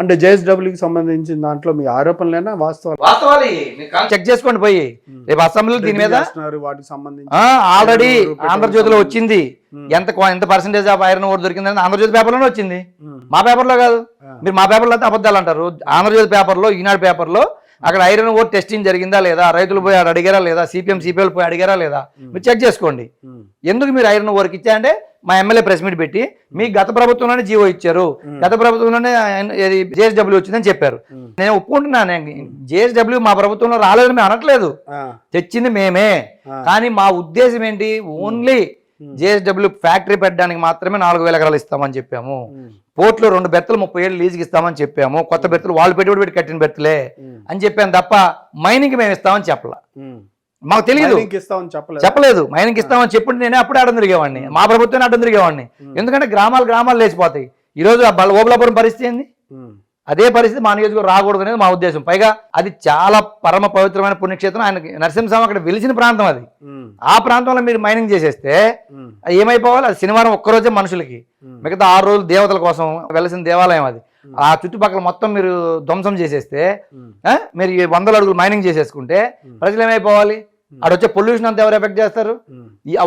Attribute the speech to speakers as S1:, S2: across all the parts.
S1: అంటే జేఎస్డబ్ల్యూకి సంబంధించిన దాంట్లో మీ ఆరోపణలేనా
S2: వాస్తవాలు చెక్ చేసుకోండి పోయి రేపు అసెంబ్లీలో దీని మీద
S1: వాటికి సంబంధించి
S2: ఆల్రెడీ ఆంధ్రజ్యోతిలో వచ్చింది ఎంత పర్సెంటేజ్ ఆఫ్ ఐరన్ ఓర్ దొరికిందని ఆంధ్రజ్యోతి పేపర్లోనే వచ్చింది, మా పేపర్లో కాదు. మీరు మా పేపర్లో అయితే అబద్ధాలు అంటారు. ఆంధ్రజ్యోతి పేపర్లో, ఈనాడు పేపర్లో అక్కడ ఐరన్ ఓర్ టెస్టింగ్ జరిగిందా లేదా, రైతులు పోయి అడిగారా లేదా, సిపిఎల్ పోయి అడిగారా లేదా, మీరు చెక్ చేసుకోండి. ఎందుకు మీరు ఐరన్ ఓర్కి ఇచ్చారంటే మా ఎమ్మెల్యే ప్రెస్ మీట్ పెట్టి మీకు గత ప్రభుత్వంలోనే జీవో ఇచ్చారు, గత ప్రభుత్వంలోనే జేఎస్డబ్ల్యూ వచ్చిందని చెప్పారు. నేను ఒప్పుకుంటున్నాను, జేఎస్డబ్ల్యూ మా ప్రభుత్వంలో రాలేదని మేము అనట్లేదు, తెచ్చింది మేమే. కానీ మా ఉద్దేశం ఏంటి, ఓన్లీ జేఎస్డబ్ల్యూ ఫ్యాక్టరీ పెట్టడానికి మాత్రమే 4,000 ఎకరాలు ఇస్తామని చెప్పాము. పోర్టులో 2 బెర్తులు 30 ఏళ్ళు లీజుకి ఇస్తామని చెప్పాము. కొత్త బెర్తులు వాళ్ళు పెట్టుబడి పెట్టి కట్టిన బెర్తులే అని చెప్పాను తప్ప మైనింగ్ మేము ఇస్తామని చెప్పలా. మాకు తెలియదు, చెప్పలేదు. మైనింగ్ ఇస్తామని చెప్పుంటే నేనే అప్పుడే అడ్డం తిరిగేవాడిని, మా ప్రభుత్వాన్ని అడ్డం తిరిగేవాడిని. ఎందుకంటే గ్రామాలు లేచిపోతాయి. ఈరోజు ఓబులాపురం పరిస్థితి ఏంది, అదే పరిస్థితి మా నియోజకవర్గం రాకూడదు అనేది మా ఉద్దేశం. పైగా అది చాలా పరమ పవిత్రమైన పుణ్యక్షేత్రం. ఆయనకి నరసింహస్వామి అక్కడ వెలిసిన ప్రాంతం అది. ఆ ప్రాంతంలో మీరు మైనింగ్ చేసేస్తే అది ఏమైపోవాలి, అది శనివారం ఒక్కరోజే మనుషులకి, మిగతా 6 రోజులు దేవతల కోసం వెలిసిన దేవాలయం అది. ఆ చుట్టుపక్కల మొత్తం మీరు ధ్వంసం చేసేస్తే, మీరు 100 అడుగులు మైనింగ్ చేసేసుకుంటే ప్రజలు ఏమైపోవాలి, అటు వచ్చే పొల్యూషన్ అంతా ఎవరు ఎఫెక్ట్ చేస్తారు?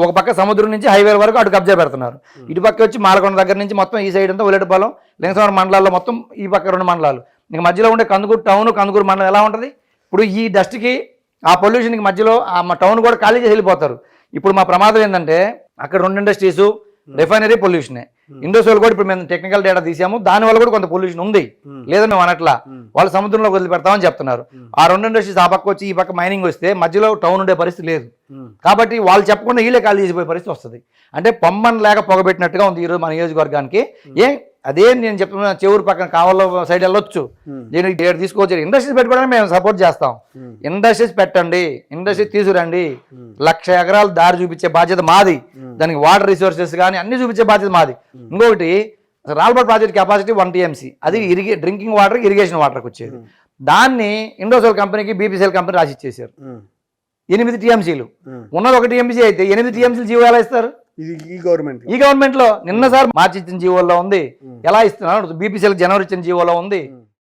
S2: ఒక పక్క సముద్రం నుంచి హైవే వరకు అటు కబ్జా పెడుతున్నారు, ఇటు పక్క వచ్చి మాలకొండ దగ్గర నుంచి మొత్తం ఈ సైడ్ అంతా ఉలేటపాలెం, లింగసవరం మండలాల్లో మొత్తం ఈ పక్క 2 మండలాలు. ఇంక మధ్యలో ఉండే కందుకూరు టౌన్, కందుకూరు మండలం ఎలా ఉంటుంది? ఇప్పుడు ఈ డస్ట్కి ఆ పొల్యూషన్కి మధ్యలో ఆ టౌన్ కూడా ఖాళీ చేసి వెళ్ళిపోతారు. ఇప్పుడు మా ప్రమాదం ఏంటంటే అక్కడ 2 ఇండస్ట్రీస్, రిఫైనరీ పొల్యూషనే. ఇండస్ట్రీలు కూడా ఇప్పుడు మేము టెక్నికల్ డేటా తీసాము, దానివల్ల కూడా కొంత పొల్యూషన్ ఉంది, లేదని మేము అనట్లా. వాళ్ళు సముద్రంలో వదిలిపెడతామని చెప్తున్నారు. ఆ 2 ఇండస్ట్రీస్ ఆ పక్క వచ్చి ఈ పక్క మైనింగ్ వస్తే మధ్యలో టౌన్ ఉండే పరిస్థితి లేదు. కాబట్టి వాళ్ళు చెప్పకుండా వీళ్ళే ఖాళీ చేసిపోయే పరిస్థితి వస్తుంది. అంటే పొమ్మన్ లేక పొగబెట్టినట్టుగా ఉంది ఈరోజు మన నియోజకవర్గానికి. అదే నేను చెప్తున్నా, చెవురు పక్కన కావాలో సైడ్ వెళ్ళొచ్చు, నేను తీసుకోవచ్చు. ఇండస్ట్రీస్ పెట్టుకోవడానికి మేము సపోర్ట్ చేస్తాం. ఇండస్ట్రీస్ పెట్టండి, ఇండస్ట్రీస్ తీసుకురండి. 1,00,000 ఎకరాలు దారి చూపించే బాధ్యత మాది. దానికి వాటర్ రిసోర్సెస్ కానీ అన్ని చూపించే బాధ్యత మాది. ఇంకొకటి రాల్బాట్ ప్రాజెక్ట్ కెపాసిటీ 1 TMC, అది డ్రింకింగ్ వాటర్, ఇరిగేషన్ వాటర్కి వచ్చేది. దాన్ని ఇండోసెల్ కంపెనీకి బీపీసీఎల్ కంపెనీ రాసి ఇచ్చేసారు. 8 TMCలు ఉన్నది 1 TMC అయితే 8 TMCలు జీవో ఎలా ఇస్తారు? ఈ గవర్నమెంట్ లో నిన్న సార్ మార్చి ఇచ్చిన జీవోలో ఉంది, ఎలా ఇస్తున్నారు? బీపీసీఎల్ జనవరి ఇచ్చిన జీవోలో ఉంది.